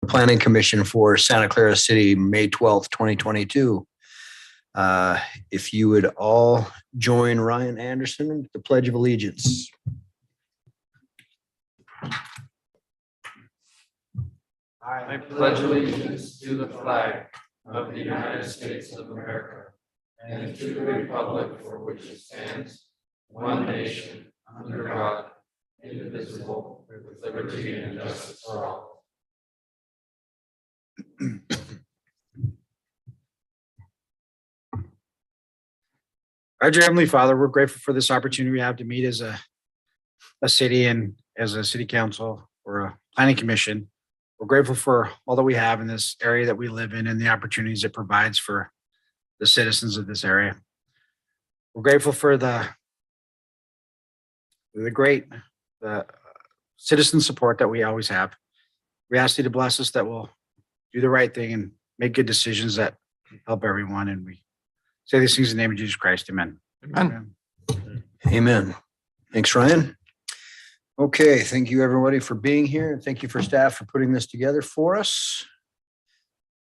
Planning Commission for Santa Clara City, May 12th, 2022. If you would all join Ryan Anderson with the Pledge of Allegiance. I pledge allegiance to the flag of the United States of America and to the republic for which it stands, one nation, under God, indivisible, with liberty and justice for all. Our dear Heavenly Father, we're grateful for this opportunity we have to meet as a city and as a city council or a planning commission. We're grateful for all that we have in this area that we live in and the opportunities it provides for the citizens of this area. We're grateful for the great citizen support that we always have. We ask you to bless us that we'll do the right thing and make good decisions that help everyone. And we say these things in the name of Jesus Christ. Amen. Amen. Amen. Thanks, Ryan. Okay, thank you everybody for being here, and thank you for staff for putting this together for us.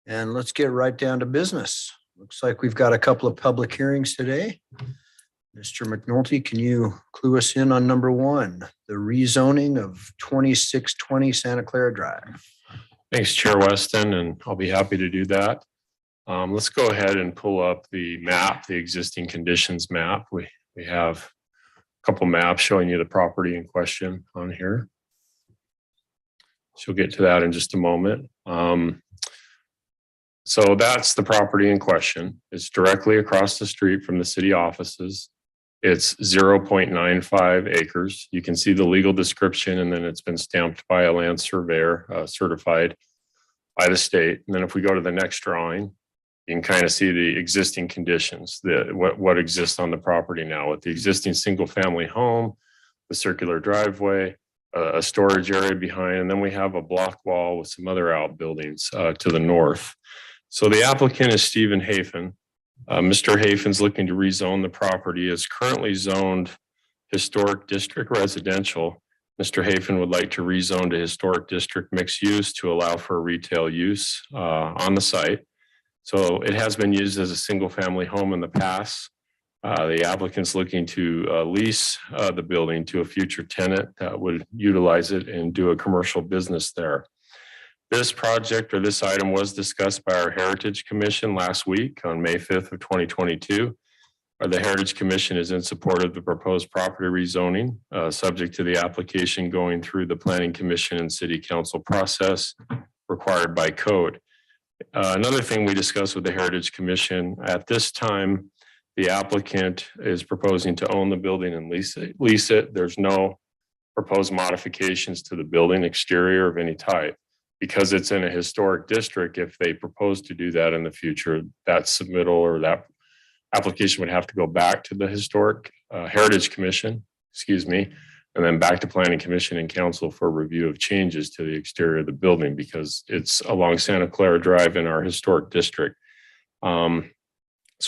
And let's get right down to business. Looks like we've got a couple of public hearings today. Mr. McNulty, can you clue us in on number one, the rezoning of 2620 Santa Clara Drive? Thanks, Chair Weston, and I'll be happy to do that. Let's go ahead and pull up the map, the existing conditions map. We have couple maps showing you the property in question on here. So we'll get to that in just a moment. So that's the property in question. It's directly across the street from the city offices. It's 0.95 acres. You can see the legal description, and then it's been stamped by a land surveyor, certified by the state. And then if we go to the next drawing, you can kind of see the existing conditions, what exists on the property now with the existing single family home, the circular driveway, a storage area behind, and then we have a block wall with some other outbuildings to the north. So the applicant is Stephen Hafen. Mr. Hafen's looking to rezone the property. It's currently zoned historic district residential. Mr. Hafen would like to rezone to historic district mixed use to allow for retail use on the site. So it has been used as a single family home in the past. The applicant's looking to lease the building to a future tenant that would utilize it and do a commercial business there. This project or this item was discussed by our Heritage Commission last week on May 5th of 2022. The Heritage Commission is in support of the proposed property rezoning, subject to the application going through the Planning Commission and City Council process required by code. Another thing we discussed with the Heritage Commission, at this time, the applicant is proposing to own the building and lease it. There's no proposed modifications to the building exterior of any type. Because it's in a historic district, if they propose to do that in the future, that submittal or that application would have to go back to the historic Heritage Commission, and then back to Planning Commission and Council for review of changes to the exterior of the building because it's along Santa Clara Drive in our historic district. So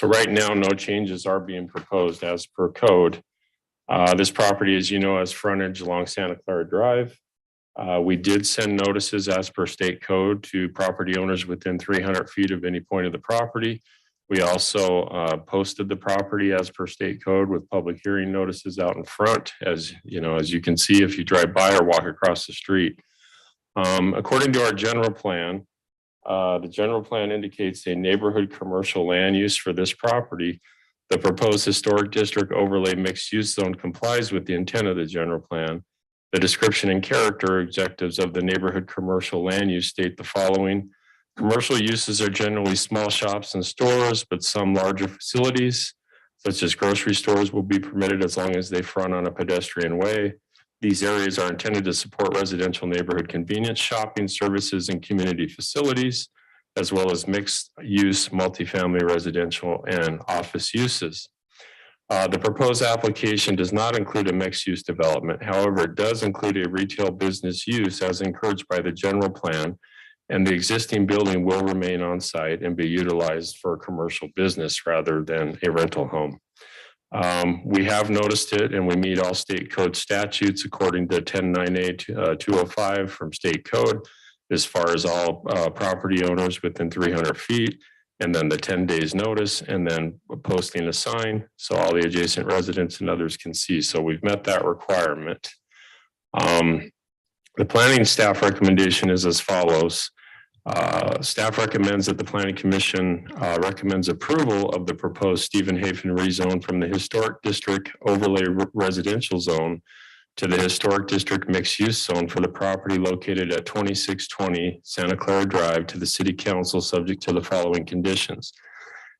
right now, no changes are being proposed as per code. This property, as you know, has frontage along Santa Clara Drive. We did send notices as per state code to property owners within 300 feet of any point of the property. We also posted the property as per state code with public hearing notices out in front, as you can see if you drive by or walk across the street. According to our general plan, the general plan indicates a neighborhood commercial land use for this property. The proposed historic district overlay mixed use zone complies with the intent of the general plan. The description and character objectives of the neighborhood commercial land use state the following. Commercial uses are generally small shops and stores, but some larger facilities, such as grocery stores, will be permitted as long as they front on a pedestrian way. These areas are intended to support residential neighborhood convenience, shopping, services, and community facilities, as well as mixed use, multifamily residential, and office uses. The proposed application does not include a mixed use development. However, it does include a retail business use as encouraged by the general plan, and the existing building will remain on site and be utilized for a commercial business rather than a rental home. We have noticed it, and we meet all state code statutes according to 109A 205 from state code. as far as all property owners within 300 feet, and then the 10 days notice, and then posting a sign so all the adjacent residents and others can see. So we've met that requirement. The planning staff recommendation is as follows. Staff recommends that the Planning Commission recommends approval of the proposed Stephen Hafen rezone from the Historic District Overlay Residential Zone to the Historic District Mixed Use Zone for the property located at 2620 Santa Clara Drive to the City Council, subject to the following conditions.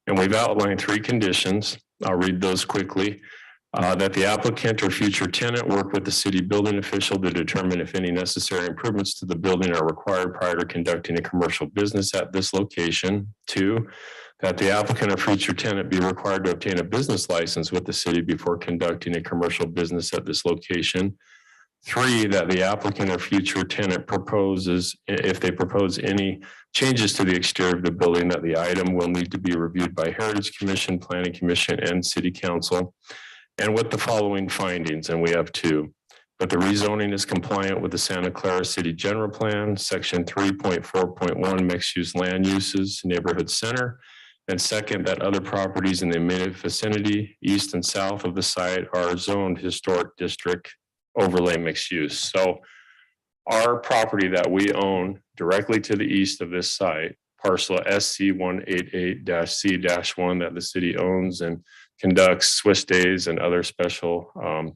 And we've outlined 3 conditions. I'll read those quickly. That the applicant or future tenant work with the city building official to determine if any necessary improvements to the building are required prior to conducting a commercial business at this location. 2, that the applicant or future tenant be required to obtain a business license with the city before conducting a commercial business at this location. 3, that the applicant or future tenant proposes, if they propose any changes to the exterior of the building, that the item will need to be reviewed by Heritage Commission, Planning Commission, and City Council. And with the following findings, and we have 2, but the rezoning is compliant with the Santa Clara City General Plan, Section 3.4.1 Mixed Use Land Uses, Neighborhood Center. And second, that other properties in the immediate vicinity, east and south of the site, are zoned Historic District Overlay Mixed Use. So our property that we own directly to the east of this site, parcel SC 188-C-1 that the city owns and conducts Swiss days and other special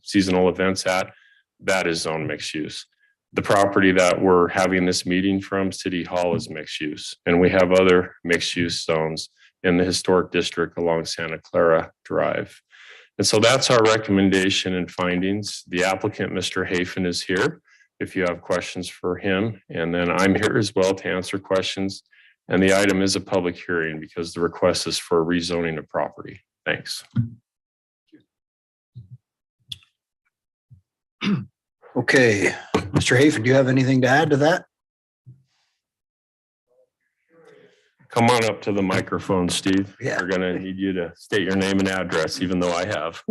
seasonal events at, that is zone mixed use. The property that we're having this meeting from, City Hall, is mixed use. And we have other mixed use zones in the historic district along Santa Clara Drive. And so that's our recommendation and findings. The applicant, Mr. Hafen, is here if you have questions for him. And then I'm here as well to answer questions. And the item is a public hearing because the request is for rezoning of property. Thanks. Okay, Mr. Hafen, do you have anything to add to that? Come on up to the microphone, Steve. Yeah. We're going to need you to state your name and address, even though I have.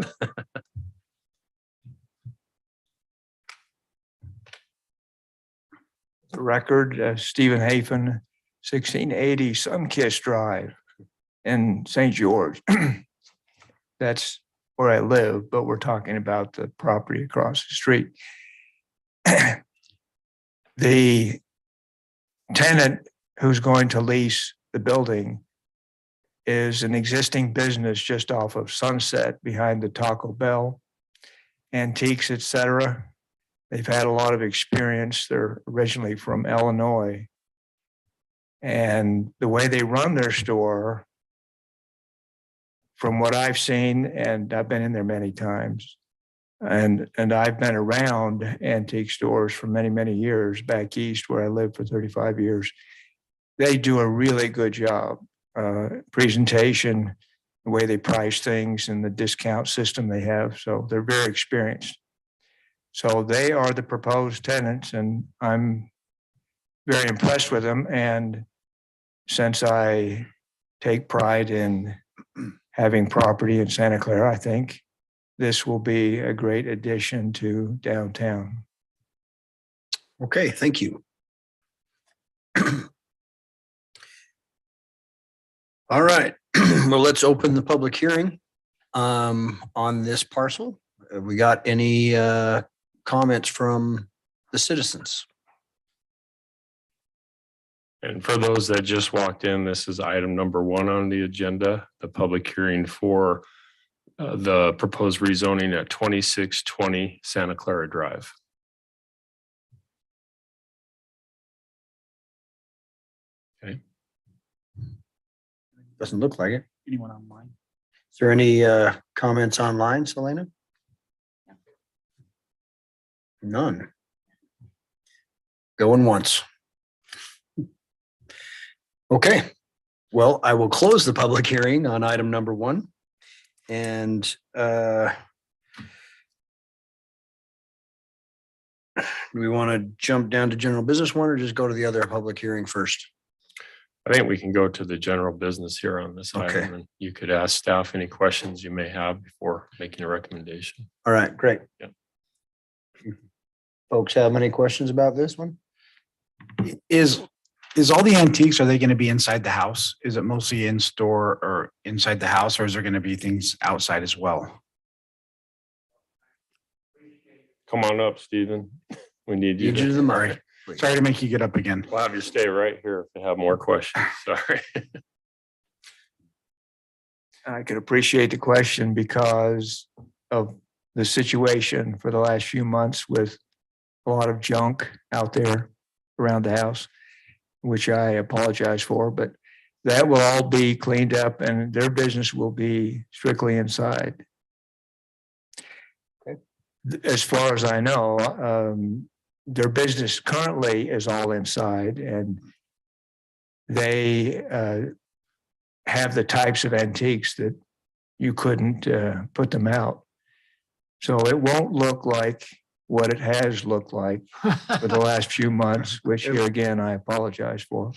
The record, Stephen Hafen, 1680 Sunkist Drive in St. George. That's where I live, but we're talking about the property across the street. The tenant who's going to lease the building is an existing business just off of Sunset behind the Taco Bell, antiques, etc. They've had a lot of experience. They're originally from Illinois. And the way they run their store, from what I've seen, and I've been in there many times, and I've been around antique stores for many, many years back east where I lived for 35 years. They do a really good job. Presentation, the way they price things, and the discount system they have. So they're very experienced. So they are the proposed tenants, and I'm very impressed with them. And since I take pride in having property in Santa Clara, I think this will be a great addition to downtown. Okay, thank you. All right, well, let's open the public hearing on this parcel. Have we got any comments from the citizens? And for those that just walked in, this is item number 1 on the agenda, the public hearing for the proposed rezoning at 2620 Santa Clara Drive. Okay. Doesn't look like it. Anyone online? Is there any comments online, Selena? None. Going once. Okay, well, I will close the public hearing on item number 1. And do we want to jump down to general business 1 or just go to the other public hearing first? I think we can go to the general business here on this Okay. item, and you could ask staff any questions you may have before making a recommendation. All right, great. Yep. Folks have any questions about this one? Is all the antiques, are they going to be inside the house? Is it mostly in store or inside the house, or is there going to be things outside as well? Come on up, Stephen. We need you. Need you to the mic. Sorry to make you get up again. We'll have you stay right here if you have more questions. Sorry. I could appreciate the question because of the situation for the last few months with a lot of junk out there around the house, which I apologize for, but that will all be cleaned up and their business will be strictly inside. Okay. As far as I know, their business currently is all inside, and they have the types of antiques that you couldn't put them out. So it won't look like what it has looked like for the last few months, which here again, I apologize for.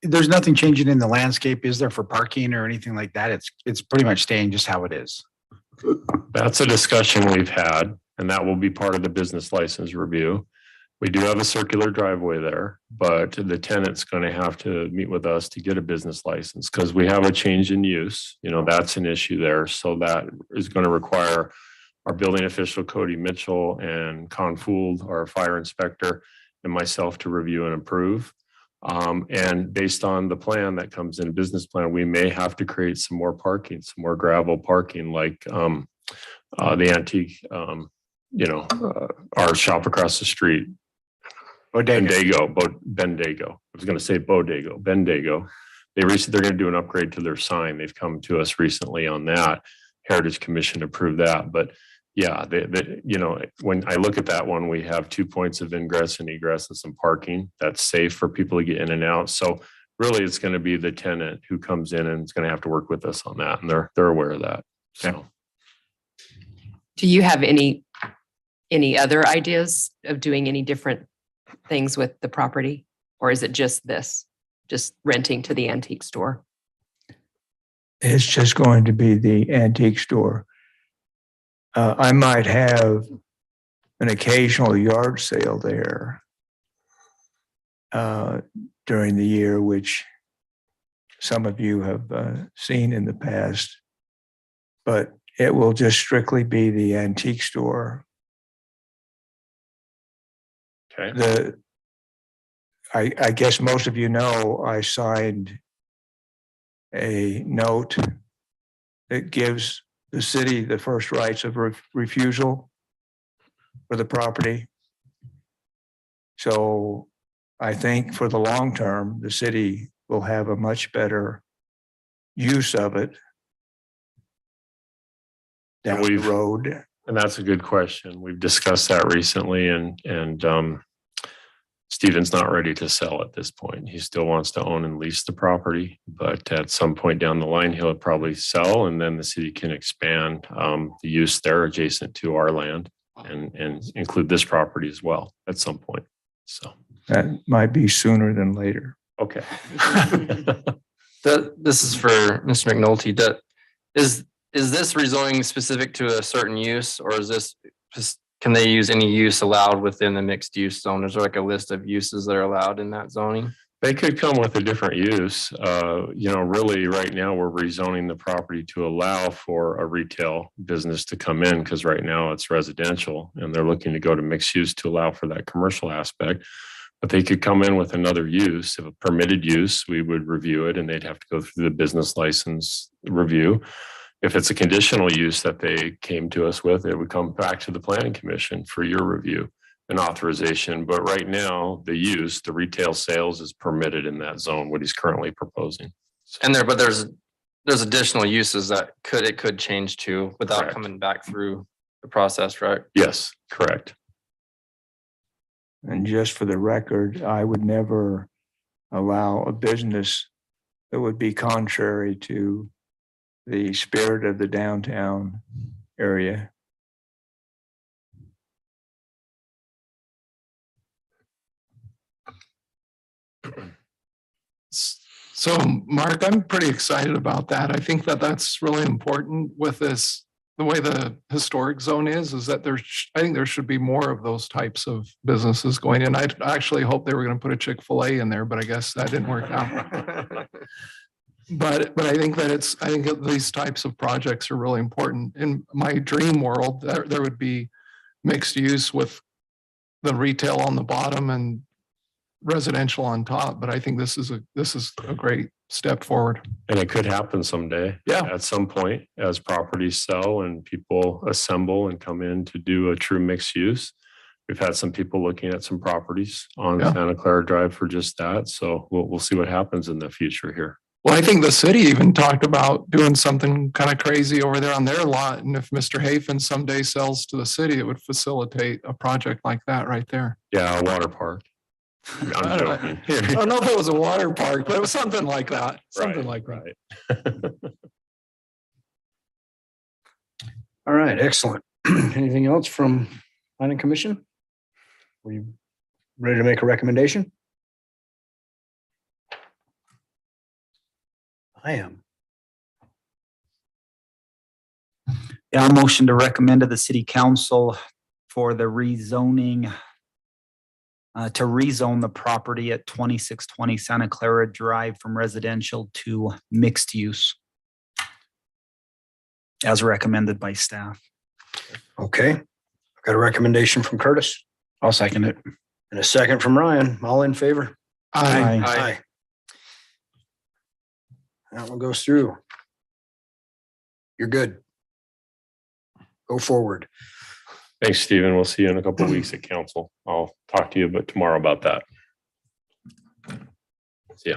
There's nothing changing in the landscape, is there, for parking or anything like that? It's pretty much staying just how it is. That's a discussion we've had, and that will be part of the business license review. We do have a circular driveway there, but the tenant's going to have to meet with us to get a business license because we have a change in use. You know, that's an issue there. So that is going to require our building official, Cody Mitchell, and Con Fould, our fire inspector, and myself to review and approve. And based on the plan that comes in, business plan, we may have to create some more parking, some more gravel parking, like the antique, our shop across the street. Bendago. I was going to say Bodego. Bendago. They're going to do an upgrade to their sign. They've come to us recently on that. Heritage Commission approved that. But yeah, when I look at that one, we have 2 points of ingress and egress and some parking that's safe for people to get in and out. So really, it's going to be the tenant who comes in and is going to have to work with us on that, and they're aware of that. So, do you have any other ideas of doing any different things with the property, or is it just renting to the antique store? It's just going to be the antique store. I might have an occasional yard sale there during the year, which some of you have seen in the past, but it will just strictly be the antique store. okay. I guess most of you know I signed a note that gives the city the first rights of refusal for the property. So I think for the long term, the city will have a much better use of it down the road. And that's a good question. We've discussed that recently, and Stephen's not ready to sell at this point. He still wants to own and lease the property, but at some point down the line, he'll probably sell, and then the city can expand the use there adjacent to our land and include this property as well at some point. So That might be sooner than later. okay. This is for Mr. McNulty. Is this rezoning specific to a certain use, or is this just, can they use any use allowed within the mixed use zone? Is there like a list of uses that are allowed in that zoning? They could come with a different use. Really right now we're rezoning the property to allow for a retail business to come in, because right now it's residential and they're looking to go to mixed use to allow for that commercial aspect. But they could come in with another use. If a permitted use, we would review it and they'd have to go through the business license review. If it's a conditional use that they came to us with, it would come back to the planning commission for your review and authorization. But right now, the retail sales is permitted in that zone, what he's currently proposing. And there's additional uses that it could change to without Correct. coming back through the process, right? Yes, correct. And just for the record, I would never allow a business that would be contrary to the spirit of the downtown area. So, Mark, I'm pretty excited about that. I think that that's really important with this the way the historic zone is that I think there should be more of those types of businesses going in. I actually hoped they were going to put a Chick-fil-A in there, but I guess that didn't work out. But I think that these types of projects are really important. In my dream world, there would be mixed use with the retail on the bottom and residential on top. But I think this is a great step forward. And it could happen someday. Yeah. At some point, as properties sell and people assemble and come in to do a true mixed use. We've had some people looking at some properties on Santa Clara Drive for just that. So we'll see what happens in the future here. Well, I think the city even talked about doing something kind of crazy over there on their lot. And if Mr. Hafen someday sells to the city, it would facilitate a project like that right there. Yeah, a water park. I'm joking. I don't know if it was a water park, but it was something like that. Something like that. Right. All right, excellent. Anything else from planning commission? Were you ready to make a recommendation? I am. Yeah, I'll motion to recommend to the city council for the rezoning to rezone the property at 2620 Santa Clara Drive from residential to mixed use as recommended by staff. Okay, I've got a recommendation from Curtis I'll second it. and a second from Ryan. All in favor? Aye. That one goes through. You're good. Go forward. Thanks, Stephen. We'll see you in a couple of weeks at council. I'll talk to you tomorrow about that. See ya.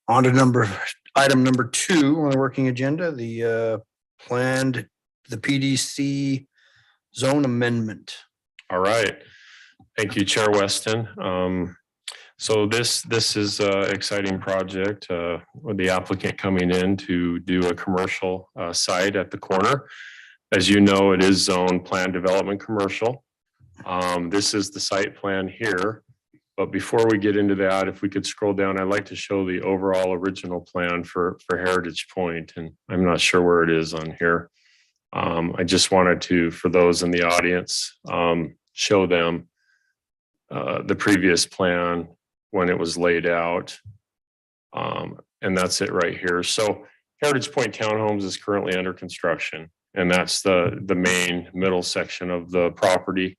On to item number 2 on the working agenda, the PDC zone amendment. All right. Thank you, Chair Weston. So this is an exciting project with the applicant coming in to do a commercial site at the corner. As you know, it is zone plan development commercial. This is the site plan here. But before we get into that, if we could scroll down, I'd like to show the overall original plan for Heritage Point, and I'm not sure where it is on here. I just wanted to, for those in the audience, show them the previous plan when it was laid out. And that's it right here. So Heritage Point Townhomes is currently under construction, and that's the main middle section of the property.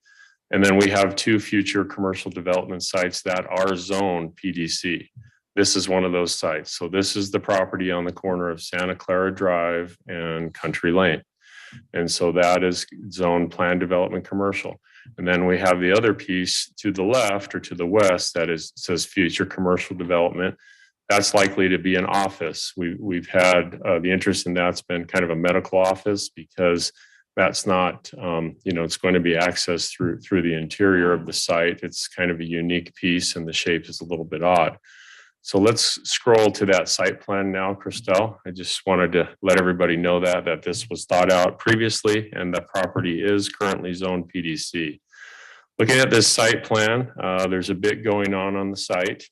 And then we have 2 future commercial development sites that are zoned PDC. This is one of those sites. So this is the property on the corner of Santa Clara Drive and Country Lane. And so that is zone plan development commercial. And then we have the other piece to the left or to the west that says future commercial development. That's likely to be an office. We've had the interest in that's been kind of a medical office, because that's not, it's going to be accessed through the interior of the site. It's kind of a unique piece, and the shape is a little bit odd. So let's scroll to that site plan now, Christelle. I just wanted to let everybody know that this was thought out previously, and the property is currently zoned PDC. Looking at this site plan, there's a bit going on the site.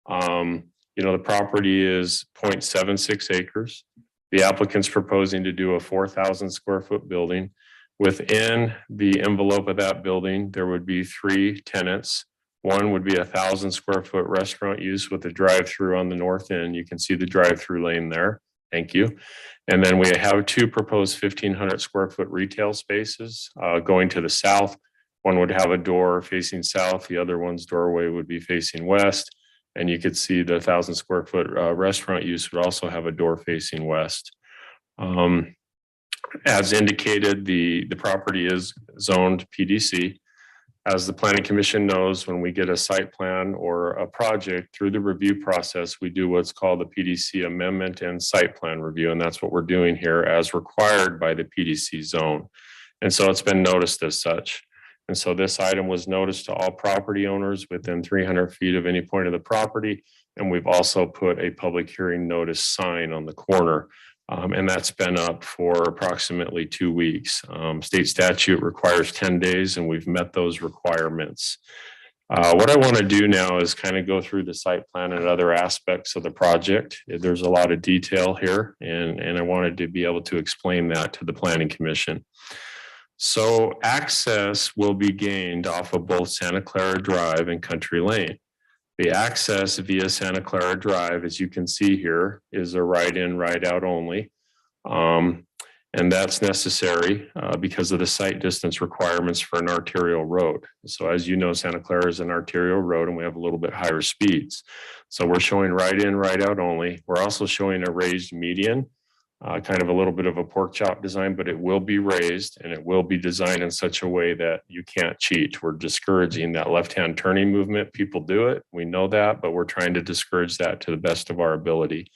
The property is 0.76 acres. The applicant's proposing to do a 4,000 square foot building. Within the envelope of that building, there would be 3 tenants. One would be 1,000 square foot restaurant use with a drive-through on the north end. You can see the drive-through lane there. Thank you. And then we have 2 proposed 1,500 square foot retail spaces going to the south. One would have a door facing south. The other one's doorway would be facing west. And you could see the 1,000 square foot restaurant use would also have a door facing west. As indicated, the property is zoned PDC. As the Planning Commission knows, when we get a site plan or a project through the review process, we do what's called the PDC amendment and site plan review. And that's what we're doing here as required by the PDC zone. And so it's been noticed as such. And so this item was noticed to all property owners within 300 feet of any point of the property. And we've also put a public hearing notice sign on the corner. And that's been up for approximately 2 weeks. State statute requires 10 days, and we've met those requirements. What I want to do now is kind of go through the site plan and other aspects of the project. There's a lot of detail here, and I wanted to be able to explain that to the Planning Commission. So access will be gained off of both Santa Clara Drive and Country Lane. The access via Santa Clara Drive, as you can see here, is a right-in, right-out only. And that's necessary because of the site distance requirements for an arterial road. So as you know, Santa Clara is an arterial road and we have a little bit higher speeds. So we're showing right in, right out only. We're also showing a raised median, kind of a little bit of a pork chop design, but it will be raised and it will be designed in such a way that you can't cheat. We're discouraging that left-hand turning movement. People do it. We know that, but we're trying to discourage that to the best of our ability.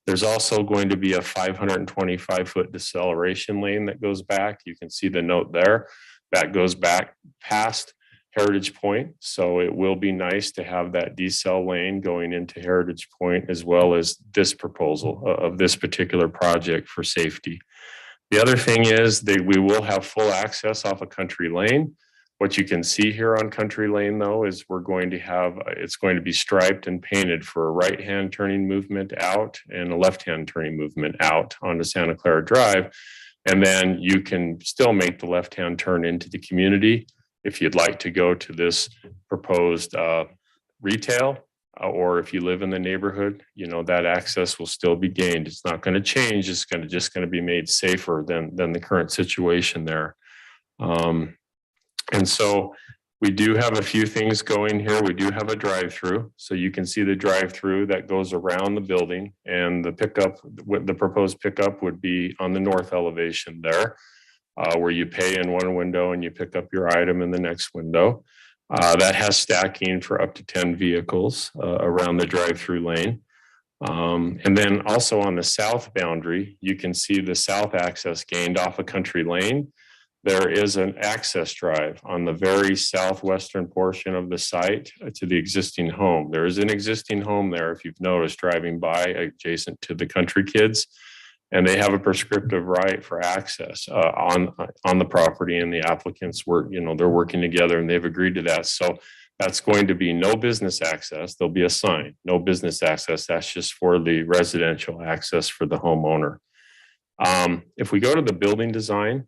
There's also going to be a 525-foot deceleration lane that goes back. You can see the note there. That goes back past Heritage Point. So it will be nice to have that decel lane going into Heritage Point, as well as this proposal of this particular project for safety. The other thing is that we will have full access off a Country Lane. What you can see here on Country Lane, though, is we're going to have, it's going to be striped and painted for a right-hand turning movement out and a left-hand turning movement out onto Santa Clara Drive. And then you can still make the left-hand turn into the community if you'd like to go to this proposed retail, or if you live in the neighborhood, you know, that access will still be gained. It's not going to change. It's just going to be made safer than the current situation there. And so we do have a few things going here. We do have a drive-through. So you can see the drive-through that goes around the building, and the pickup, the proposed pickup would be on the north elevation there, where you pay in one window and you pick up your item in the next window. That has stacking for up to 10 vehicles around the drive-through lane. And then also on the south boundary, you can see the south access gained off a Country Lane. There is an access drive on the very southwestern portion of the site to the existing home. There is an existing home there, if you've noticed, driving by adjacent to the Country Kids, and they have a prescriptive right for access on the property, and the applicants were, you know, they're working together and they've agreed to that. So that's going to be no business access. There'll be a sign, no business access. That's just for the residential access for the homeowner. If we go to the building design,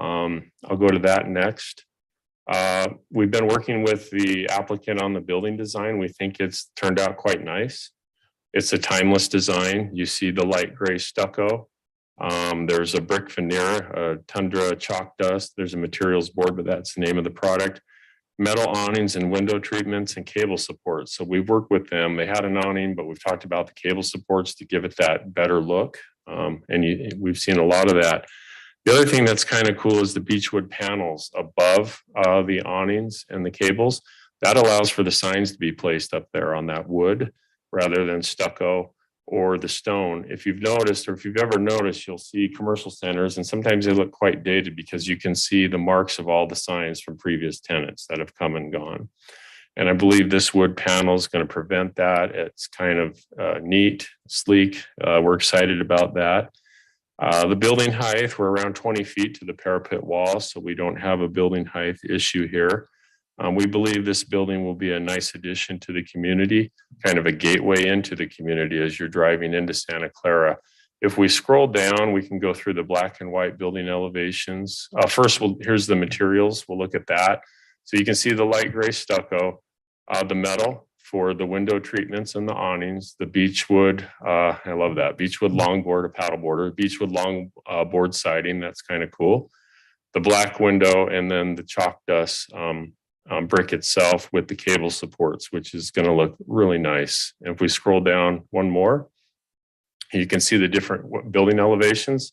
I'll go to that next. We've been working with the applicant on the building design. We think it's turned out quite nice. It's a timeless design. You see the light gray stucco. There's a brick veneer, a tundra chalk dust. There's a materials board, but that's the name of the product. Metal awnings and window treatments and cable supports. So we've worked with them. They had an awning, but we've talked about the cable supports to give it that better look. We've seen a lot of that. The other thing that's kind of cool is the beechwood panels above the awnings and the cables. That allows for the signs to be placed up there on that wood rather than stucco or the stone. If you've noticed, or if you've ever noticed, you'll see commercial centers, and sometimes they look quite dated because you can see the marks of all the signs from previous tenants that have come and gone. And I believe this wood panel is going to prevent that. It's kind of neat, sleek. We're excited about that. The building height, we're around 20 feet to the parapet wall, so we don't have a building height issue here. We believe this building will be a nice addition to the community, kind of a gateway into the community as you're driving into Santa Clara. If we scroll down, we can go through the black and white building elevations. First, here's the materials. We'll look at that. So you can see the light gray stucco, the metal for the window treatments and the awnings, the beechwood, I love that, beechwood longboard or paddle border, beechwood long board siding, that's kind of cool. The black window, and then the chalk dust brick itself with the cable supports, which is going to look really nice. And if we scroll down one more, you can see the different building elevations.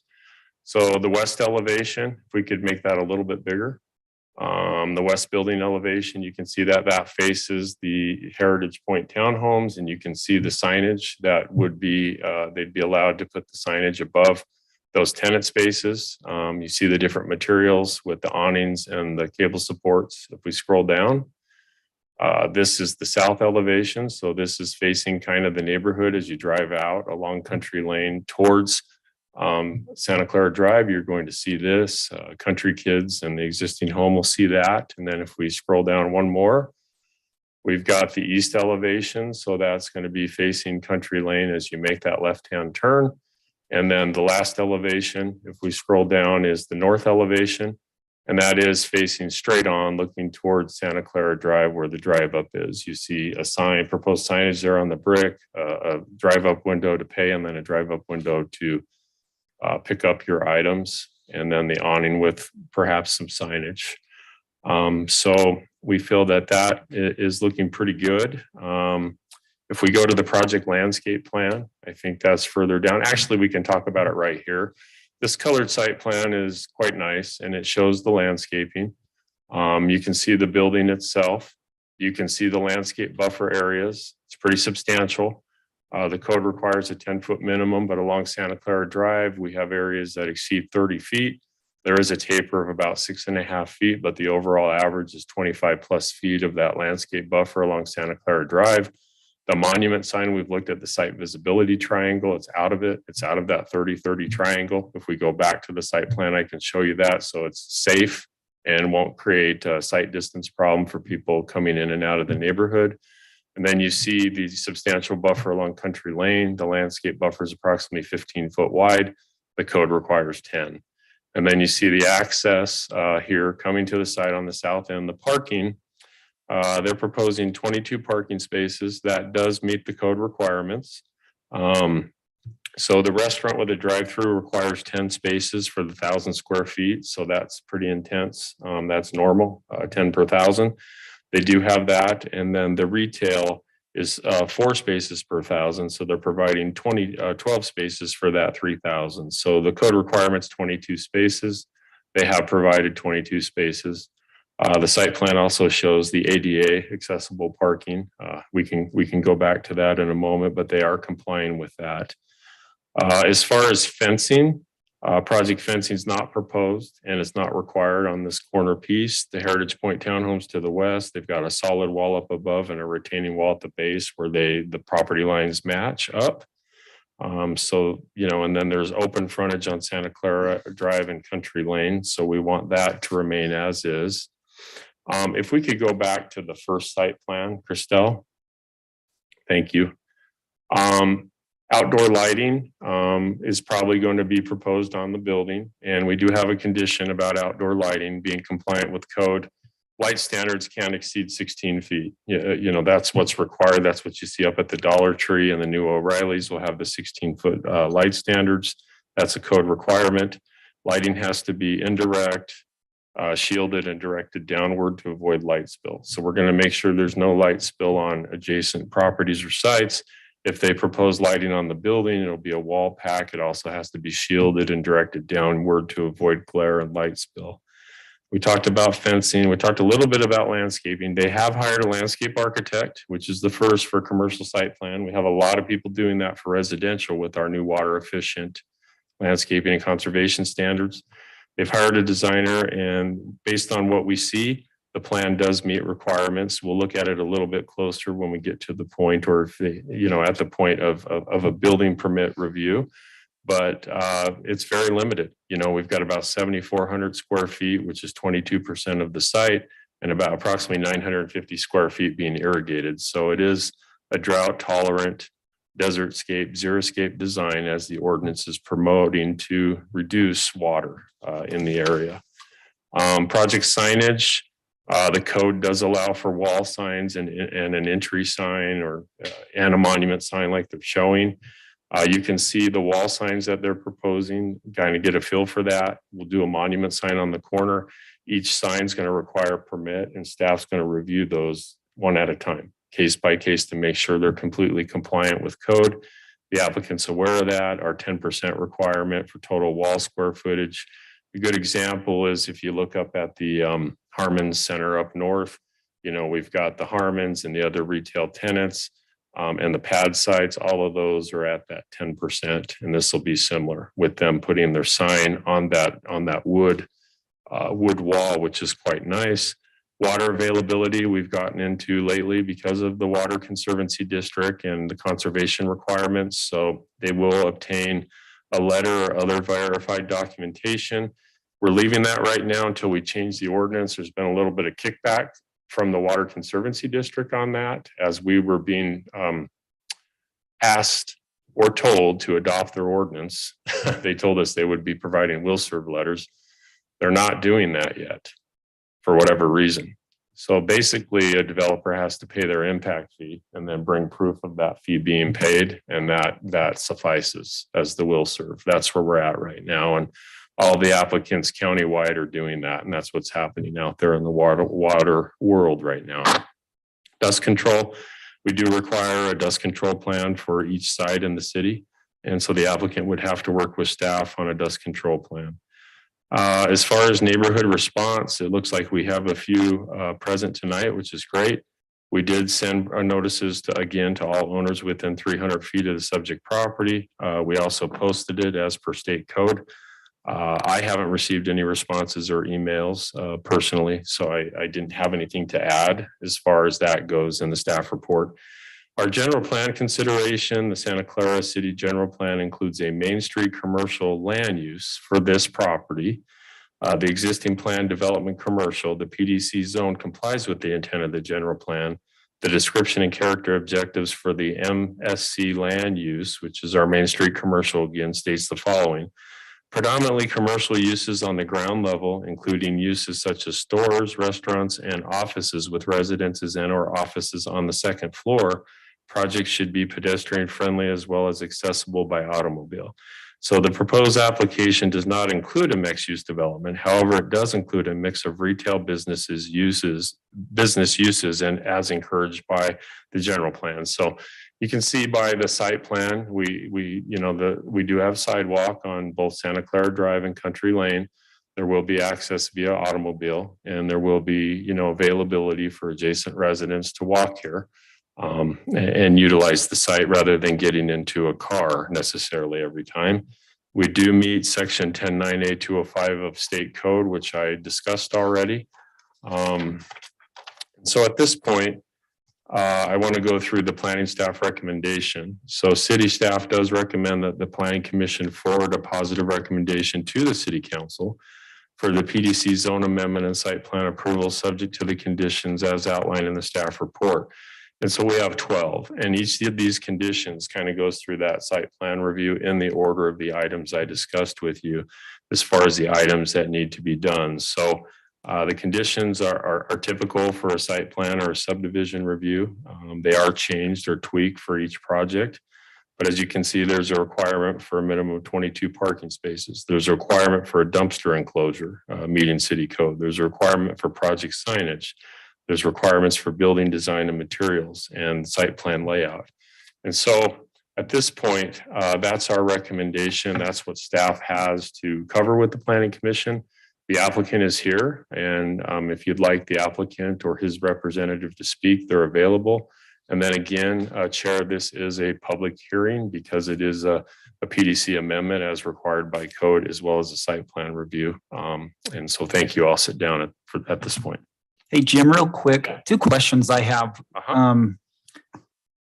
So the west elevation, if we could make that a little bit bigger. The west building elevation, you can see that faces the Heritage Point townhomes, and you can see the signage that would be, they'd be allowed to put the signage above those tenant spaces. You see the different materials with the awnings and the cable supports. If we scroll down, this is the south elevation. So this is facing kind of the neighborhood as you drive out along Country Lane towards Santa Clara Drive. You're going to see this. Country Kids and the existing home will see that. And then if we scroll down one more, We've got the east elevation, so that's going to be facing Country Lane as you make that left-hand turn. And then the last elevation, if we scroll down, is the north elevation. And that is facing straight on, looking towards Santa Clara Drive where the drive up is. You see a sign, proposed signage there on the brick, a drive up window to pay, and then a drive up window to pick up your items, and then the awning with perhaps some signage. So we feel that that is looking pretty good. If we go to the project landscape plan, I think that's further down. Actually, we can talk about it right here. This colored site plan is quite nice, and it shows the landscaping. You can see the building itself. You can see the landscape buffer areas. It's pretty substantial. The code requires a 10-foot minimum, but along Santa Clara Drive, we have areas that exceed 30 feet. There is a taper of about 6.5 feet, but the overall average is 25 plus feet of that landscape buffer along Santa Clara Drive. The monument sign, we've looked at the site visibility triangle. It's out of it. It's out of that 30-30 triangle. If we go back to the site plan, I can show you that. So it's safe and won't create a site distance problem for people coming in and out of the neighborhood. And then you see the substantial buffer along Country Lane. The landscape buffer is approximately 15 foot wide. The code requires 10. And then you see the access here coming to the site on the south end, the parking. They're proposing 22 parking spaces. That does meet the code requirements. So the restaurant with a drive-through requires 10 spaces for the 1,000 square feet. So that's pretty intense. That's normal, 10 per 1,000. They do have that. And then the retail is 4 spaces per 1,000. So they're providing 12 spaces for that 3,000. So the code requirements 22 spaces. They have provided 22 spaces. The site plan also shows the ADA accessible parking. We can go back to that in a moment, but they are complying with that. As far as fencing, project fencing is not proposed and it's not required on this corner piece. The Heritage Point townhomes to the west, they've got a solid wall up above and a retaining wall at the base where the property lines match up. So, you know, and then there's open frontage on Santa Clara Drive and Country Lane. So we want that to remain as is. If we could go back to the first site plan, Christelle. Thank you. Outdoor lighting is probably going to be proposed on the building. And we do have a condition about outdoor lighting being compliant with code. Light standards can't exceed 16 feet. You know, that's what's required. That's what you see up at the Dollar Tree, and the new O'Reilly's will have the 16-foot light standards. That's a code requirement. Lighting has to be indirect, shielded, and directed downward to avoid light spill. So we're going to make sure there's no light spill on adjacent properties or sites. If they propose lighting on the building, it'll be a wall pack. It also has to be shielded and directed downward to avoid glare and light spill. We talked about fencing. We talked a little bit about landscaping. They have hired a landscape architect, which is the first for commercial site plan. We have a lot of people doing that for residential with our new water efficient landscaping and conservation standards. They've hired a designer, and based on what we see, the plan does meet requirements. We'll look at it a little bit closer when we get to the point, or if they, you know, at the point of a building permit review. But it's very limited. You know, we've got about 7,400 square feet, which is 22% of the site, and about approximately 950 square feet being irrigated. So it is a drought tolerant, desertscape, xeriscape design, as the ordinance is promoting to reduce water in the area. Project signage, the code does allow for wall signs and an entry sign and a monument sign like they're showing. You can see the wall signs that they're proposing, kind of get a feel for that. We'll do a monument sign on the corner. Each sign is going to require a permit, and staff's going to review those one at a time, case by case, to make sure they're completely compliant with code. The applicant's aware of that. Our 10% requirement for total wall square footage. A good example is if you look up at the Harmon Center up north, you know, we've got the Harmons and the other retail tenants and the pad sites. All of those are at that 10%, and this will be similar with them putting their sign on that wood wall, which is quite nice. Water availability we've gotten into lately because of the Water Conservancy District and the conservation requirements. So they will obtain a letter or other verified documentation. We're leaving that right now until we change the ordinance. There's been a little bit of kickback from the Water Conservancy District on that, as we were being asked or told to adopt their ordinance. They told us they would be providing will serve letters. They're not doing that yet for whatever reason. So basically a developer has to pay their impact fee and then bring proof of that fee being paid, and that suffices as the will serve. That's where we're at right now. And all the applicants countywide are doing that. And that's what's happening out there in the water world right now. Dust control. We do require a dust control plan for each site in the city. And so the applicant would have to work with staff on a dust control plan. As far as neighborhood response, it looks like we have a few present tonight, which is great. We did send notices to all owners within 300 feet of the subject property. We also posted it as per state code. I haven't received any responses or emails personally, so I didn't have anything to add as far as that goes in the staff report. Our general plan consideration, the Santa Clara City General Plan, includes a Main Street commercial land use for this property. The existing plan development commercial, the PDC zone, complies with the intent of the general plan. The description and character objectives for the MSC land use, which is our Main Street commercial, again states the following: predominantly commercial uses on the ground level, including uses such as stores, restaurants, and offices with residences and/or offices on the second floor. Projects should be pedestrian friendly as well as accessible by automobile. So the proposed application does not include a mixed use development. However, it does include a mix of retail business uses, and as encouraged by the general plan. So you can see by the site plan, we do have sidewalk on both Santa Clara Drive and Country Lane. There will be access via automobile, and there will be, availability for adjacent residents to walk here and utilize the site rather than getting into a car necessarily every time. We do meet section 10.9A.205 of state code, which I discussed already. So at this point, I want to go through the planning staff recommendation. So city staff does recommend that the planning commission forward a positive recommendation to the city council for the PDC zone amendment and site plan approval subject to the conditions as outlined in the staff report. And so we have 12, and each of these conditions kind of goes through that site plan review in the order of the items I discussed with you as far as the items that need to be done. So the conditions are typical for a site plan or a subdivision review. They are changed or tweaked for each project. But as you can see, there's a requirement for a minimum of 22 parking spaces. There's a requirement for a dumpster enclosure, meeting city code. There's a requirement for project signage. There's requirements for building design and materials and site plan layout. And so at this point, that's our recommendation. That's what staff has to cover with the planning commission. The applicant is here, and if you'd like the applicant or his representative to speak, they're available. And then again, Chair, this is a public hearing because it is a PDC amendment as required by code, as well as a site plan review. And so thank you. I'll sit down at this point. Hey, Jim, real quick, two questions I have.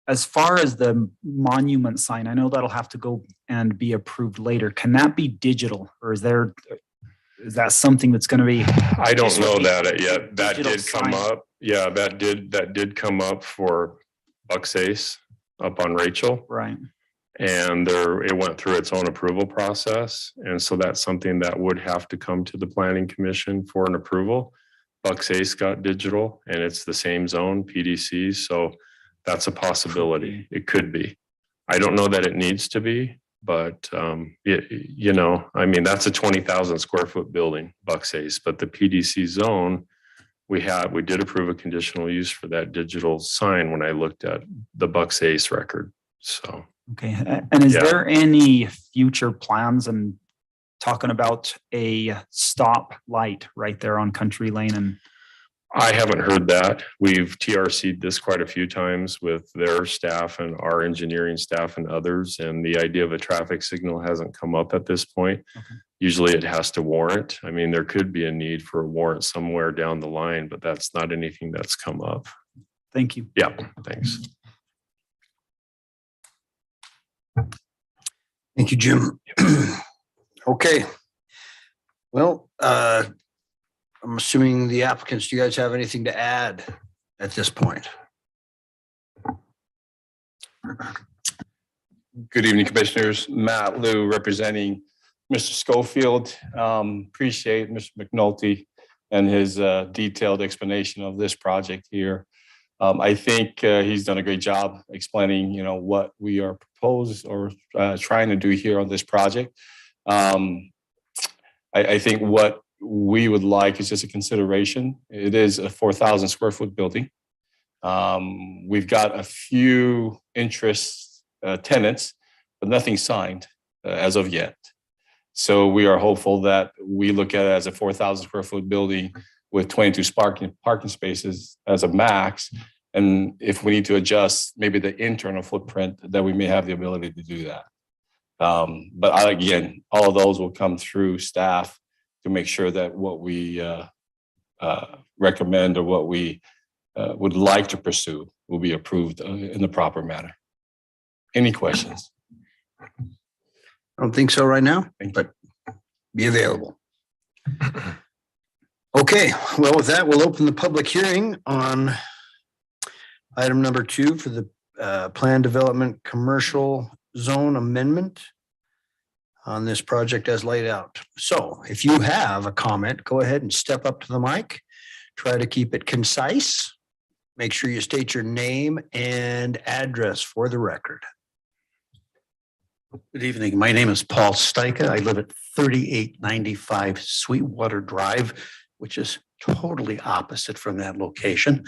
As far as the monument sign, I know that'll have to go and be approved later. Can that be digital, or is that something that's going to be? I don't know that yet. That did come sign. up. Yeah, that did come up for Bucksace up on Rachel. Right. And it went through its own approval process. And so that's something that would have to come to the planning commission for an approval. Bucksace got digital, and it's the same zone, PDC. So that's a possibility. It could be. I don't know that it needs to be, but I mean, that's a 20,000 square foot building, Bucksace, but the PDC zone, we did approve a conditional use for that digital sign when I looked at the Bucksace record. So. Okay. And is there any future plans and talking about a stop light right there on Country Lane? And I haven't heard that. We've TRC'd this quite a few times with their staff and our engineering staff and others. And the idea of a traffic signal hasn't come up at this point. Okay. Usually it has to warrant. I mean, there could be a need for a warrant somewhere down the line, but that's not anything that's come up. Thank you. Yeah, thanks. Thank you, Jim. Okay. Well, I'm assuming the applicants, do you guys have anything to add at this point? Good evening, Commissioners. Matt Liu representing Mr. Schofield. Appreciate Mr. McNulty and his detailed explanation of this project here. I think he's done a great job explaining, what we are proposed or trying to do here on this project. I think what we would like is just a consideration. It is a 4,000 square foot building. We've got a few tenants, but nothing signed as of yet. So we are hopeful that we look at it as a 4,000 square foot building with 22 parking spaces as a max. And if we need to adjust maybe the internal footprint, that we may have the ability to do that. But again, all of those will come through staff to make sure that what we recommend or what we would like to pursue will be approved in the proper manner. Any questions? I don't think so right now, but be available. Okay, well, with that, we'll open the public hearing on item number 2 for the plan development commercial zone amendment on this project as laid out. So if you have a comment, go ahead and step up to the mic. Try to keep it concise. Make sure you state your name and address for the record. Good evening. My name is Paul Steika. I live at 3895 Sweetwater Drive, which is totally opposite from that location.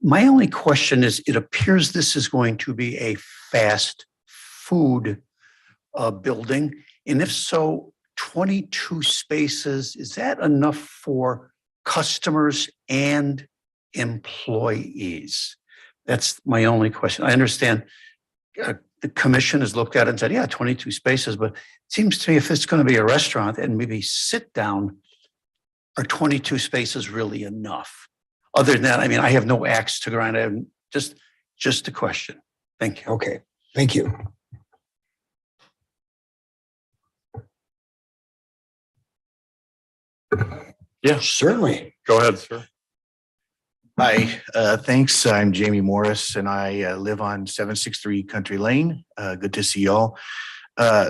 My only question is, it appears this is going to be a fast food building. And if so, 22 spaces, is that enough for customers and employees? That's my only question. I understand the commission has looked at it and said, yeah, 22 spaces, but it seems to me if it's going to be a restaurant and maybe sit down, are 22 spaces really enough? Other than that, I mean, I have no axe to grind. I have just a question. Thank you. Okay, thank you. Yeah, Certainly. go ahead, sir. Hi, thanks. I'm Jamie Morris and I live on 763 Country Lane. Good to see y'all.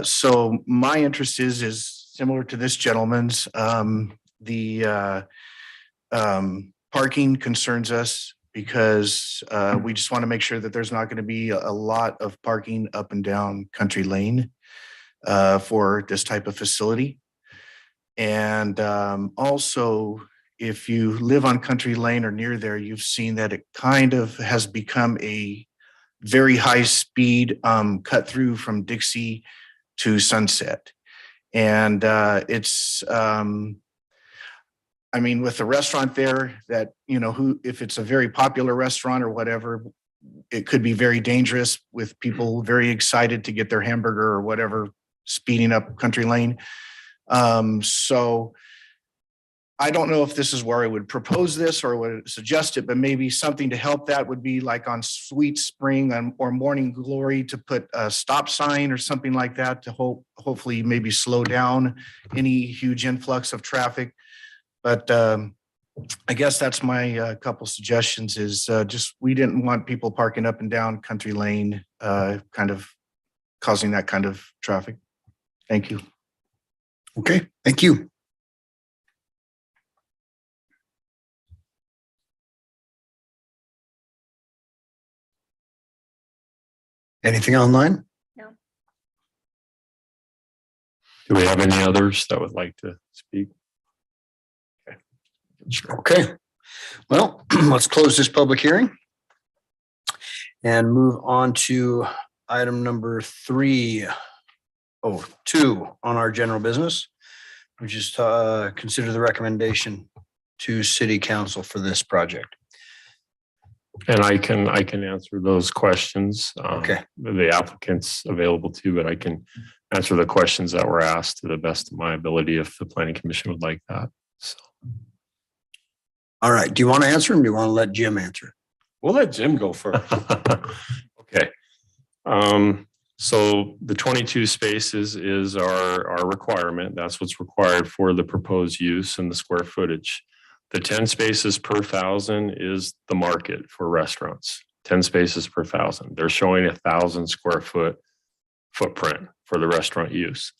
So my interest is similar to this gentleman's. The parking concerns us because we just want to make sure that there's not going to be a lot of parking up and down Country Lane for this type of facility. And also, if you live on Country Lane or near there, you've seen that it kind of has become a very high speed cut through from Dixie to Sunset. And it's, I mean, with the restaurant there that, if it's a very popular restaurant or whatever, it could be very dangerous with people very excited to get their hamburger or whatever, speeding up Country Lane. So I don't know if this is where I would propose this or would suggest it, but maybe something to help that would be like on Sweet Spring or Morning Glory to put a stop sign or something like that to hopefully maybe slow down any huge influx of traffic. But I guess that's my couple suggestions is just we didn't want people parking up and down Country Lane, kind of causing that kind of traffic. Thank you. Okay, thank you. Anything online? Do we have any others that would like to speak? Okay, well, let's close this public hearing and move on to item number 2 on our general business, which is to consider the recommendation to city council for this project. And I can answer those questions. Okay. The applicant's available too, but I can answer the questions that were asked to the best of my ability if the planning commission would like that. So. All right. Do you want to answer them? Do you want to let Jim answer? We'll let Jim go first. Okay. So the 22 spaces is our requirement. That's what's required for the proposed use and the square footage. The 10 spaces per 1,000 is the market for restaurants. 10 spaces per 1,000. They're showing 1,000 square foot footprint for the restaurant use.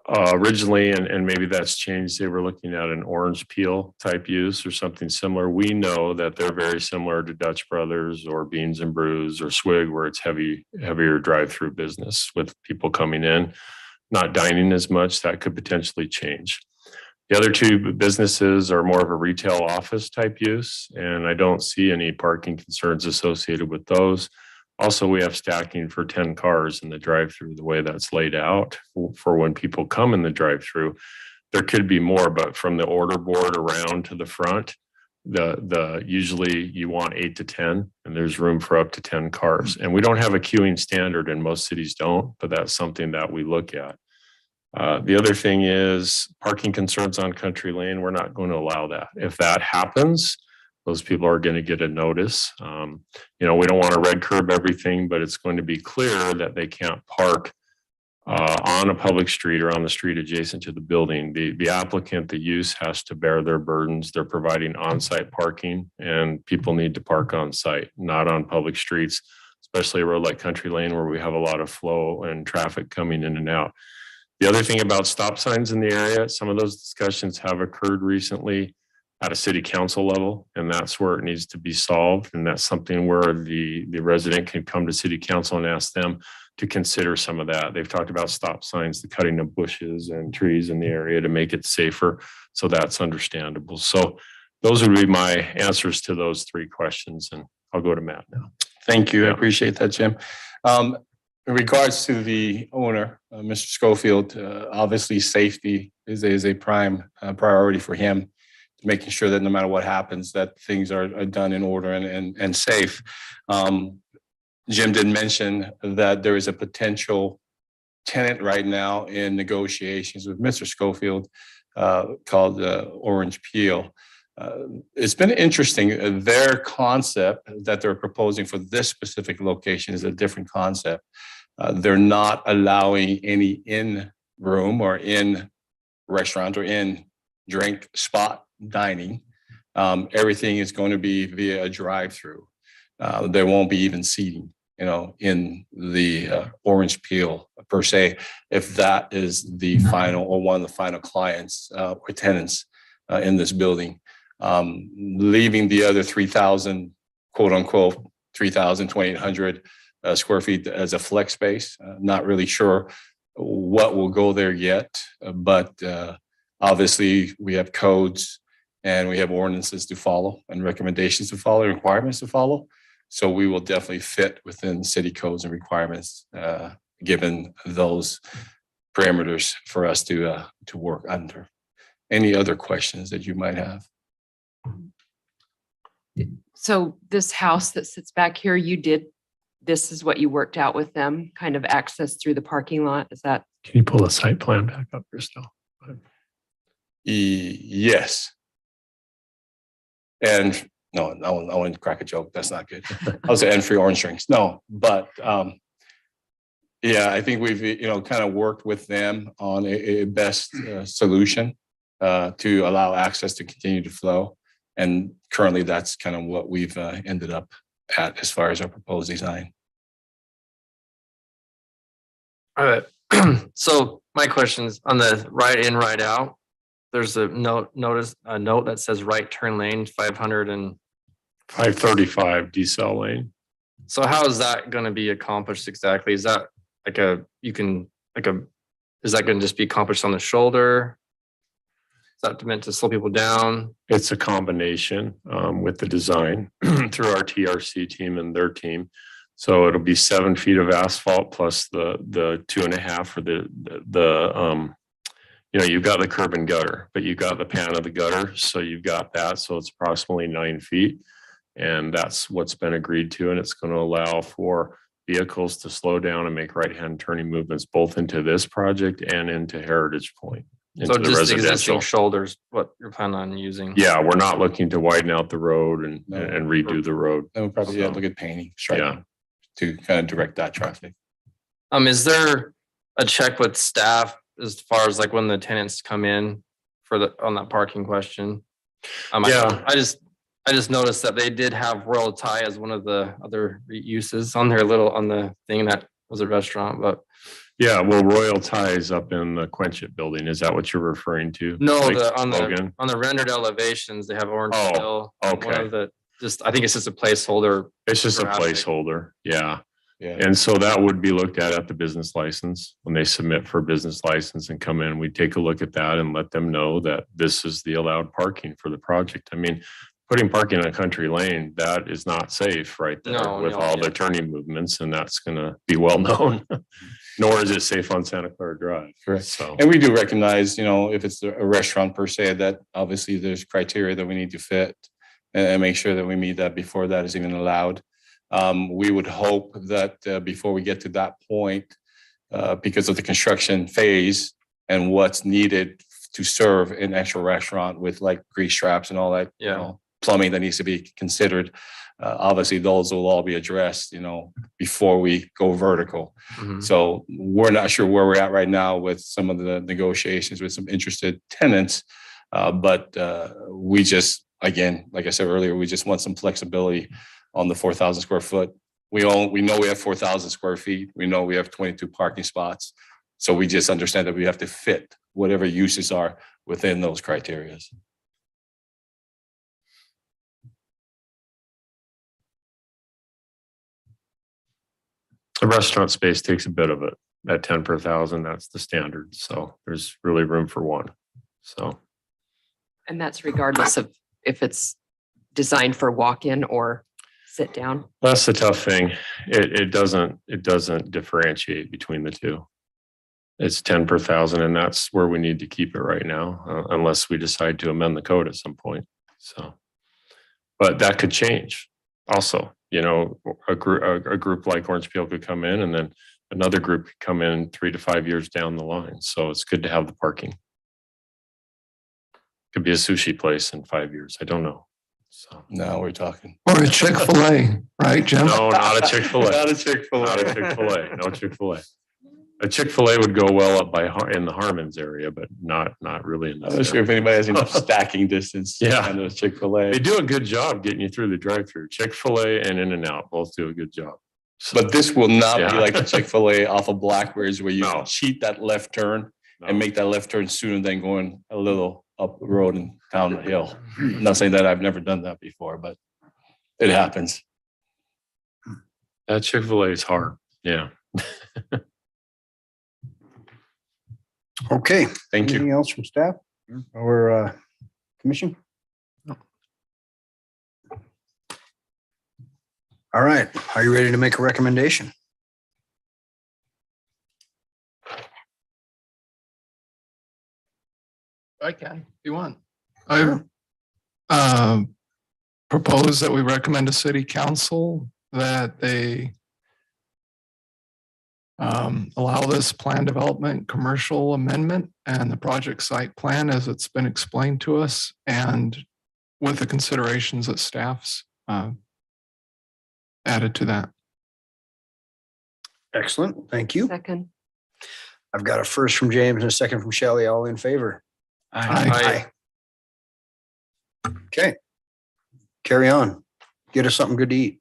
Originally, and maybe that's changed, they were looking at an orange peel type use or something similar. We know that they're very similar to Dutch Brothers or Beans and Brews or Swig, where it's heavier drive-through business with people coming in, not dining as much. That could potentially change. The other two businesses are more of a retail office type use, and I don't see any parking concerns associated with those. Also, we have stacking for 10 cars in the drive-through, the way that's laid out for when people come in the drive-through. There could be more, but from the order board around to the front, usually you want 8 to 10, and there's room for up to 10 cars. And we don't have a queuing standard, and most cities don't, but that's something that we look at. The other thing is parking concerns on Country Lane. We're not going to allow that. If that happens, those people are going to get a notice. We don't want to red curb everything, but it's going to be clear that they can't park on a public street or on the street adjacent to the building. The applicant, the use, has to bear their burdens. They're providing on-site parking, and people need to park on site, not on public streets, especially a road like Country Lane where we have a lot of flow and traffic coming in and out. The other thing about stop signs in the area, some of those discussions have occurred recently at a city council level, and that's where it needs to be solved. And that's something where the resident can come to city council and ask them to consider some of that. They've talked about stop signs, the cutting of bushes and trees in the area to make it safer. So that's understandable. So those would be my answers to those three questions. And I'll go to Matt now. Thank you. I appreciate that, Jim. In regards to the owner, Mr. Schofield, obviously safety is a prime priority for him, making sure that no matter what happens, that things are done in order and safe. Jim did mention that there is a potential tenant right now in negotiations with Mr. Schofield called Orange Peel. It's been interesting. Their concept that they're proposing for this specific location is a different concept. They're not allowing any in-room or in-restaurant or in-drink spot dining. Everything is going to be via a drive-through. There won't be even seating, in the Orange Peel per se, if that is the final or one of the final clients or tenants in this building. Leaving the other 3,000, quote unquote, 3,000, 2,800 square feet as a flex space. Not really sure what will go there yet, but obviously we have codes and we have ordinances to follow and recommendations to follow, requirements to follow. So we will definitely fit within city codes and requirements, given those parameters for us to work under. Any other questions that you might have? So this house that sits back here, this is what you worked out with them, kind of access through the parking lot? Is that? Can you pull the site plan back up, Crystal? Yes. And no, I want to crack a joke. That's not good. I was and free orange drinks. No, but yeah, I think we've kind of worked with them on a best solution to allow access to continue to flow. And currently that's kind of what we've ended up at as far as our proposed design. All right. So my question is on the right in, right out. There's a note that says right turn lane 500 and 535 decel lane. So how is that going to be accomplished exactly? Is that is that going to just be accomplished on the shoulder? Is that meant to slow people down? It's a combination with the design through our TRC team and their team. So it'll be 7 feet of asphalt plus the 2.5 for the you've got the curb and gutter, but you've got the pan of the gutter. So you've got that. So it's approximately 9 feet. And that's what's been agreed to. And it's going to allow for vehicles to slow down and make right-hand turning movements both into this project and into Heritage Point. So just existing shoulders, what you're planning on using? Yeah, we're not looking to widen out the road and redo the road. And we'll probably look at painting, to kind of direct that traffic. Is there a check with staff as far as like when the tenants come in on that parking question? Yeah. I just noticed that they did have Royal Thai as one of the other uses on their on the thing that was a restaurant, but Yeah, well, Royal Thai is up in the Quench It building. Is that what you're referring to? no, Like on slogan? the rendered elevations, they have Orange Oh, Hill. One okay. of the, I think it's just a placeholder. It's just a graphic. placeholder. Yeah. Yeah. And so that would be looked at the business license. When they submit for a business license and come in, we take a look at that and let them know that this is the allowed parking for the project. I mean, putting parking on a country lane, that is not safe right there No, with no, all the yeah. turning movements, and that's gonna be well known. Nor is it safe on Santa Clara Drive. Correct. So, And we do recognize, if it's a restaurant per se, that obviously there's criteria that we need to fit and make sure that we meet that before that is even allowed. We would hope that before we get to that point, because of the construction phase and what's needed to serve an actual restaurant with like grease traps and all that, Yeah. Plumbing that needs to be considered. Obviously, those will all be addressed, before we go vertical. Mhm. So we're not sure where we're at right now with some of the negotiations with some interested tenants. But we just, again, like I said earlier, we just want some flexibility on the 4,000 square foot. We know we have 4,000 square feet. We know we have 22 parking spots. So we just understand that we have to fit whatever uses are within those criteria. the restaurant space takes a bit of it. At 10 per thousand, that's the standard. So there's really room for one. So. And that's regardless of if it's designed for walk-in or sit down. That's the tough thing. It doesn't differentiate between the two. It's 10 per thousand, and that's where we need to keep it right now, unless we decide to amend the code at some point. So, but that could change. Also, a group like Orange Peel could come in, and then another group could come in 3 to 5 years down the line. So it's good to have the parking. Could be a sushi place in 5 years. I don't know. So Now we're talking. Or a Chick-fil-A, right, Jim? no, not a Chick-fil-A. Not a Chick-fil-A. Not a Chick-fil-A. No Chick-fil-A. A Chick-fil-A would go well up in the Harmons area, but not really in I'm this not sure area. if anybody has enough stacking distance. Yeah. I know Chick-fil-A. They do a good job getting you through the drive-through. Chick-fil-A and In-N-Out both do a good job. So, But this will not be Yeah. like the Chick-fil-A off of Blackbridge where you No. can cheat that left turn no. and make that left turn sooner than going a little up the road and down the hill. I'm not saying that I've never done that before, but it happens. That Chick-fil-A is hard. Yeah. Okay. Thank you. Anything else from staff or commission? All right. Are you ready to make a recommendation? I can, if you want. I propose that we recommend to city council that they allow this plan development commercial amendment and the project site plan as it's been explained to us, and with the considerations that staff's added to that. Excellent. Thank you. Second. I've got a first from James and a second from Shelley. All in favor? Aye. Okay. Carry on. Get us something good to eat.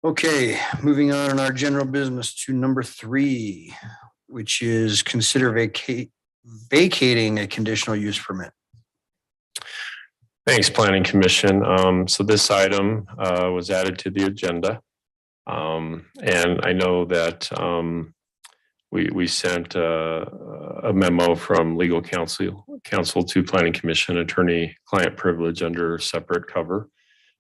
Okay, moving on in our general business to number 3, which is consider vacating a conditional use permit. Thanks, Planning Commission. So this item was added to the agenda. And I know that we sent a memo from legal counsel to Planning Commission, attorney-client privilege under separate cover.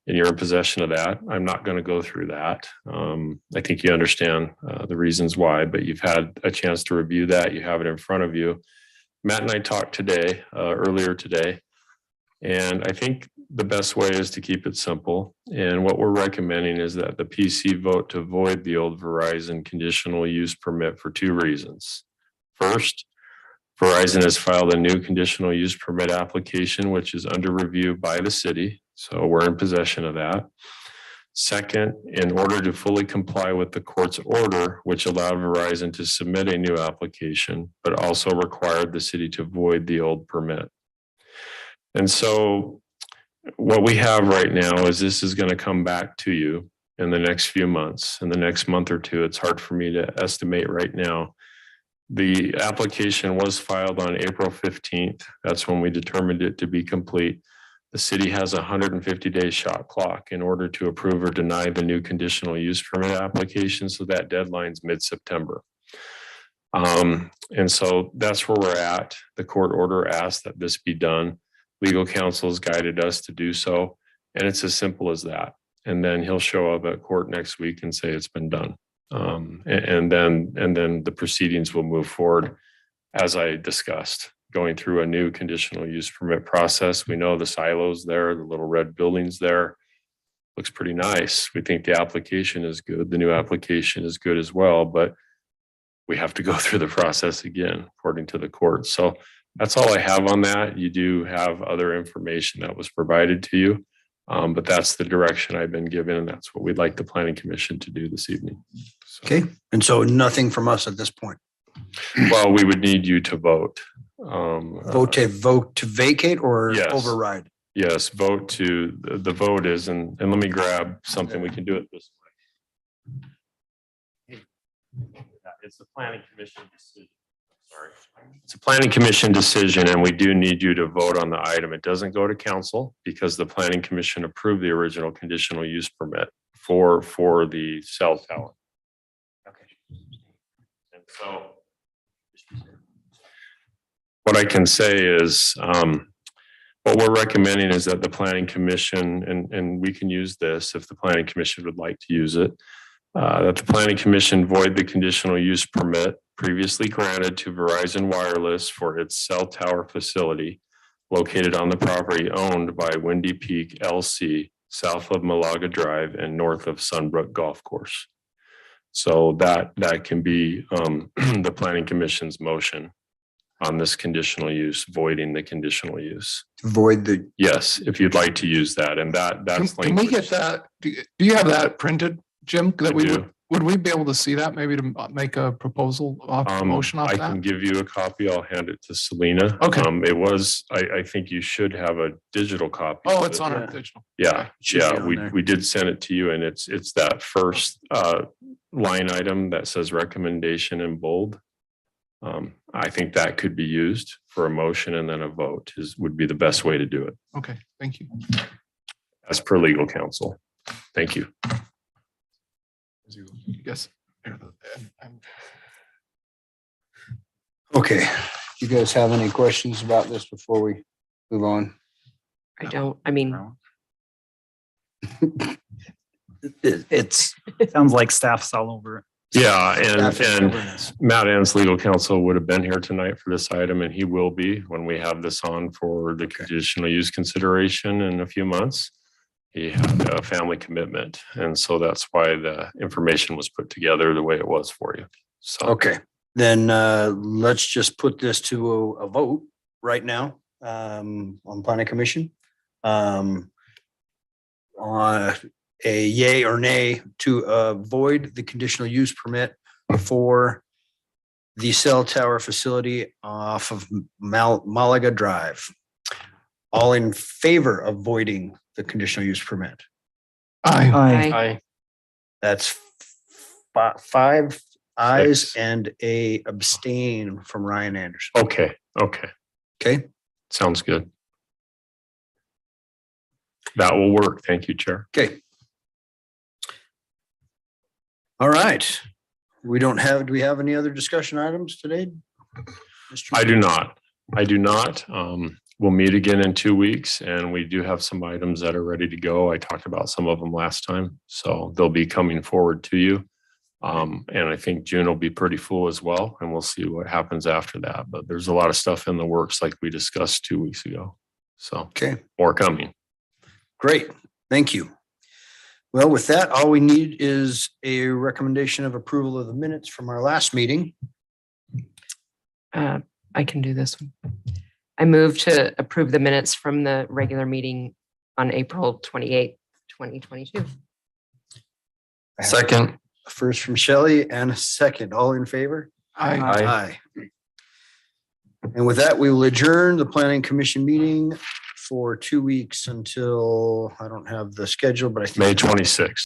And you're in possession of that. I'm not going to go through that. I think you understand the reasons why, but you've had a chance to review that. You have it in front of you. Matt and I talked today, earlier today, and I think the best way is to keep it simple. And what we're recommending is that the PC vote to void the old Verizon conditional use permit for 2 reasons. First, Verizon has filed a new conditional use permit application, which is under review by the city. So we're in possession of that. Second, in order to fully comply with the court's order, which allowed Verizon to submit a new application, but also required the city to void the old permit. And so what we have right now is this is going to come back to you in the next few months, in the next month or two. It's hard for me to estimate right now. The application was filed on April 15th. That's when we determined it to be complete. The city has a 150-day shot clock in order to approve or deny the new conditional use permit application. So that deadline's mid-September. And so that's where we're at. The court order asked that this be done. Legal counsel has guided us to do so. And it's as simple as that. And then he'll show up at court next week and say it's been done. And then the proceedings will move forward as I discussed, going through a new conditional use permit process. We know the silos there, the little red buildings there. Looks pretty nice. We think the application is good. The new application is good as well, but we have to go through the process again, according to the court. So that's all I have on that. You do have other information that was provided to you. But that's the direction I've been given, and that's what we'd like the Planning Commission to do this evening. So, Okay, and so nothing from us at this point. well, we would need you to vote. Vote to vacate or Yes. override? Yes, vote to, the vote is, and let me grab something, we can do it this way. It's the Planning Commission decision. Sorry. It's a Planning Commission decision, and we do need you to vote on the item. It doesn't go to council because the Planning Commission approved the original conditional use permit for the cell tower. Okay. And so what I can say is, what we're recommending is that the Planning Commission, and we can use this if the Planning Commission would like to use it, that the Planning Commission void the conditional use permit previously granted to Verizon Wireless for its cell tower facility located on the property owned by Windy Peak LC, south of Malaga Drive and north of Sunbrook Golf Course. So that can be the Planning Commission's motion on this conditional use, voiding the conditional use. Void the, Yes, if you'd like to use that, and that's Can we get that? Do you have that printed, Jim? That we would we be able to see that maybe to make a proposal off motion off I that? can give you a copy. I'll hand it to Selena. Okay. It was, I think you should have a digital copy. Oh, of it's it. on Yeah. our digital. Yeah, Should be yeah, on there. we did send it to you, and it's that first line item that says recommendation in bold. I think that could be used for a motion, and then a vote would be the best way to do it, Okay, thank you. as per legal counsel. Thank you. Yes. okay. You guys have any questions about this before we move on? I don't, I mean, It's Sounds like staff's all over it. Yeah, Staff is and covering this. Matt Ann's legal counsel would have been here tonight for this item, and he will be when we have this on for the conditional use consideration in a few months. He had a family commitment, and so that's why the information was put together the way it was for you. So, Okay, then let's just put this to a vote right now on Planning Commission. On a yay or nay to void the conditional use permit for the cell tower facility off of Malaga Drive. All in favor of voiding the conditional use permit? Aye. I, That's 5 ayes 6. and a abstain from Ryan Anderson. okay, Okay, sounds good. That will work. Thank you, Chair. okay. All right. Do we have any other discussion items today? Mr. I do not. We'll meet again in 2 weeks, and we do have some items that are ready to go. I talked about some of them last time, so they'll be coming forward to you. And I think June will be pretty full as well, and we'll see what happens after that. But there's a lot of stuff in the works like we discussed 2 weeks ago. So Okay, more coming. great. Thank you. Well, with that, all we need is a recommendation of approval of the minutes from our last meeting. I can do this one. I move to approve the minutes from the regular meeting on April 28th, 2022. Second. A first from Shelley and a second. All in favor? I, And with that, we will adjourn the planning commission meeting for 2 weeks until, I don't have the schedule, but I think. May 26th.